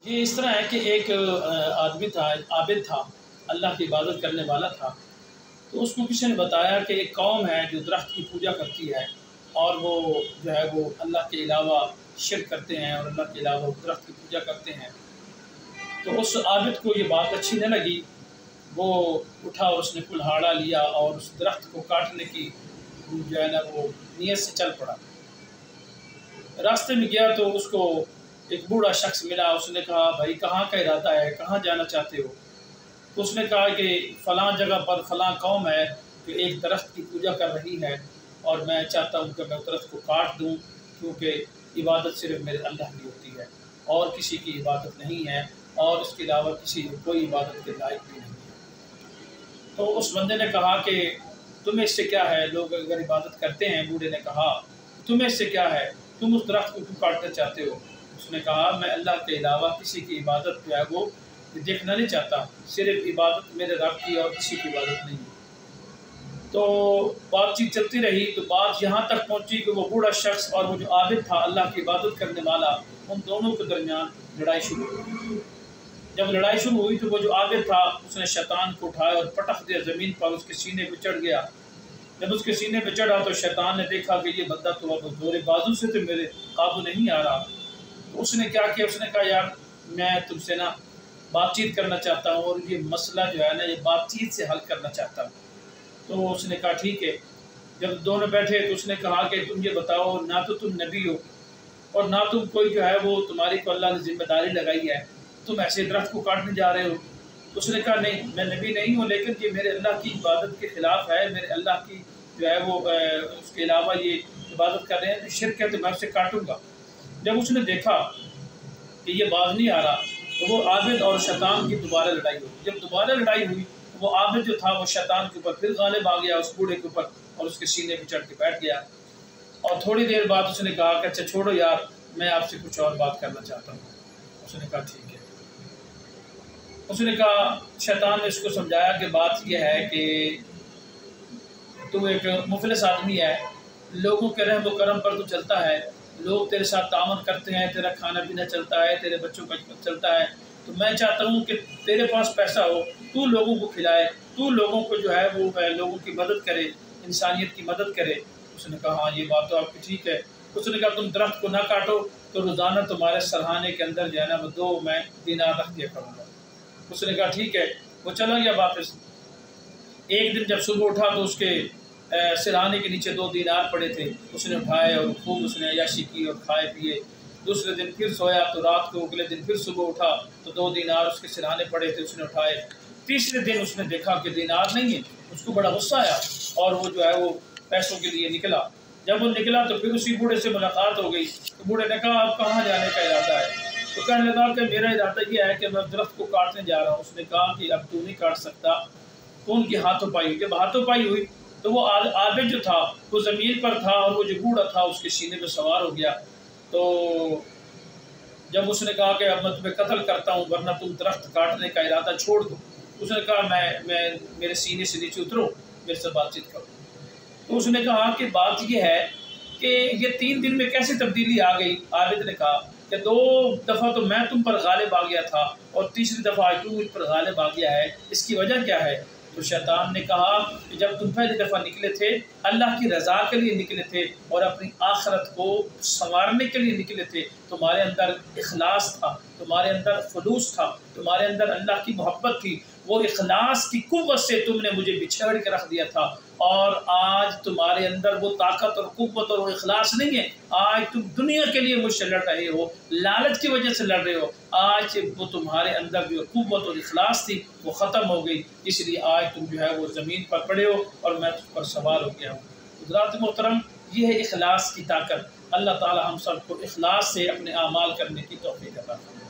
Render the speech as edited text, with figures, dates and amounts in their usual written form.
یہ اس طرح ہے کہ ایک آدمی تھا، عابد تھا، اللہ کی عبادت کرنے والا تھا۔ تو اس کو کسی نے بتایا کہ ایک قوم ہے جو درخت کی پوجا کرتی ہے اور وہ جو ہے وہ اللہ کے علاوہ شرک کرتے ہیں اور اللہ کے علاوہ درخت کی پوجا کرتے ہیں۔ تو اس عابد کو یہ بات اچھی نہ لگی، وہ اٹھا اور اس نے کلہاڑا لیا اور اس درخت کو کاٹنے کی جو ہے نا وہ نیت سے چل پڑا۔ راستے میں گیا تو اس کو ایک بوڑھا شخص ملا، اس نے کہا بھائی کہاں کا ارادہ ہے، کہاں جانا چاہتے ہو؟ تو اس نے کہا کہ فلاں جگہ پر فلاں قوم ہے جو ایک درخت کی پوجا کر رہی ہے اور میں چاہتا ہوں کہ میں درخت کو کاٹ دوں، کیونکہ عبادت صرف میرے اللہ کی ہوتی ہے اور کسی کی عبادت نہیں ہے اور اس کے علاوہ کسی کوئی عبادت کے لائق بھی نہیں ہے۔ تو اس بندے نے کہا کہ تمہیں اس سے کیا ہے، لوگ اگر عبادت کرتے ہیں۔ بوڑھے نے کہا تمہیں اس سے کیا ہے، تم اس درخت کو کیوں کاٹنا چاہتے ہو؟ اس نے کہا میں اللہ کے علاوہ کسی کی عبادت جو ہے وہ دیکھنا نہیں چاہتا، صرف عبادت میرے رب کی اور کسی کی عبادت نہیں۔ تو بات چیت چلتی رہی تو بات یہاں تک پہنچی کہ وہ بوڑھا شخص اور وہ جو عابد تھا اللہ کی عبادت کرنے والا، ان دونوں کے درمیان لڑائی شروع ہوئی۔ جب لڑائی شروع ہوئی تو وہ جو عابد تھا اس نے شیطان کو اٹھایا اور پٹخ دیا زمین پر، اس کے سینے پہ چڑھ گیا۔ جب اس کے سینے پہ چڑھا تو شیطان نے دیکھا کہ یہ بندہ تو اب زور بازو سے تو میرے قابو نہیں آ رہا۔ تو اس نے کیا کیا، اس نے کہا یار میں تم سے نا بات چیت کرنا چاہتا ہوں اور یہ مسئلہ جو ہے نا یہ بات چیت سے حل کرنا چاہتا ہوں۔ تو اس نے کہا ٹھیک ہے۔ جب دونوں بیٹھے تو اس نے کہا کہ تم یہ بتاؤ، نہ تو تم نبی ہو اور نہ تم کوئی جو ہے وہ تمہاری کو اللہ نے ذمہ داری لگائی ہے، تم ایسے درخت کو کاٹنے جا رہے ہو۔ تو اس نے کہا نہیں میں نبی نہیں ہوں، لیکن یہ میرے اللہ کی عبادت کے خلاف ہے، میرے اللہ کی جو ہے وہ اس کے علاوہ یہ عبادت کر رہے ہیں، شرک ہے تو میں اسے کاٹوں گا۔ جب اس نے دیکھا کہ یہ باز نہیں آ رہا تو وہ عابد اور شیطان کی دوبارہ لڑائی ہوئی۔ جب دوبارہ لڑائی ہوئی تو وہ عابد جو تھا وہ شیطان کے اوپر پھر غالب آ گیا، اس بوڑھے کے اوپر، اور اس کے سینے پہ چڑھ کے بیٹھ گیا۔ اور تھوڑی دیر بعد اس نے کہا کہ اچھا چھوڑو یار، میں آپ سے کچھ اور بات کرنا چاہتا ہوں۔ اس نے کہا ٹھیک ہے۔ اس نے کہا شیطان نے اس کو سمجھایا کہ بات یہ ہے کہ تو ایک مفلس آدمی ہے، لوگوں کے رحم و کرم پر تو چلتا ہے، لوگ تیرے ساتھ تعاون کرتے ہیں، تیرا کھانا پینا چلتا ہے، تیرے بچوں کا چلتا ہے، تو میں چاہتا ہوں کہ تیرے پاس پیسہ ہو، تو لوگوں کو کھلائے، تو لوگوں کو جو ہے وہ لوگوں کی مدد کرے، انسانیت کی مدد کرے۔ اس نے کہا ہاں یہ بات تو آپ کی ٹھیک ہے۔ اس نے کہا تم درخت کو نہ کاٹو تو روزانہ تمہارے سرہانے کے اندر جو ہے نا وہ 2 میں دینار رکھ دیا کروں گا۔ اس نے کہا ٹھیک ہے۔ وہ چلا گیا واپس۔ ایک دن جب صبح اٹھا تو اس کے سرہانے کے نیچے 2 دینار پڑے تھے، اس نے اٹھائے اور خوب اس نے عیاشی کی اور کھائے پیے۔ دوسرے دن پھر سویا تو رات کو اگلے دن پھر صبح اٹھا تو 2 دینار اس کے سرہانے پڑے تھے، اس نے اٹھائے۔ تیسرے دن اس نے دیکھا کہ دینار نہیں ہے، اس کو بڑا غصہ آیا اور وہ جو ہے وہ پیسوں کے لیے نکلا۔ جب وہ نکلا تو پھر اسی بوڑھے سے ملاقات ہو گئی۔ تو بوڑھے نے کہا آپ کہاں جانے کا ارادہ ہے؟ تو کہنے لگا کہ میرا ارادہ یہ ہے کہ میں درخت کو کاٹنے جا رہا ہوں۔ اس نے کہا کہ اب تو نہیں کاٹ سکتا۔ تو ان کی ہاتھوں پائی ہوئی۔ جب ہاتھوں پائی ہوئی تو وہ عابد جو تھا وہ زمین پر تھا اور وہ جو بوڑھا تھا اس کے سینے پہ سوار ہو گیا۔ تو جب اس نے کہا کہ اب میں تمہیں قتل کرتا ہوں ورنہ تم درخت کاٹنے کا ارادہ چھوڑ دو، اس نے کہا میں میرے سینے سے نیچے اترو، میرے سے بات چیت کرو۔ تو اس نے کہا کہ بات یہ ہے کہ یہ 3 دن میں کیسے تبدیلی آ گئی؟ عابد نے کہا کہ 2 دفعہ تو میں تم پر غالب آ گیا تھا اور تیسری دفعہ آج تو مجھ پر غالب آ گیا ہے، اس کی وجہ کیا ہے؟ تو شیطان نے کہا کہ جب تم پہلی دفعہ نکلے تھے اللہ کی رضا کے لیے نکلے تھے اور اپنی آخرت کو سنوارنے کے لیے نکلے تھے، تمہارے اندر اخلاص تھا، تمہارے اندر خلوص تھا، تمہارے اندر اللہ کی محبت تھی، وہ اخلاص کی قوت سے تم نے مجھے بچھیڑ کے رکھ دیا تھا۔ اور آج تمہارے اندر وہ طاقت اور قوت اور وہ اخلاص نہیں ہے، آج تم دنیا کے لیے مجھ سے لڑ رہے ہو، لالچ کی وجہ سے لڑ رہے ہو۔ آج وہ تمہارے اندر جو قوت اور اخلاص تھی وہ ختم ہو گئی، اس لیے آج تم جو ہے وہ زمین پر پڑے ہو اور میں تم پر سوار ہو گیا ہوں۔ حضرات محترم، یہ ہے اخلاص کی طاقت۔ اللہ تعالی ہم سب کو اخلاص سے اپنے اعمال کرنے کی توفیق عطا فرمائے۔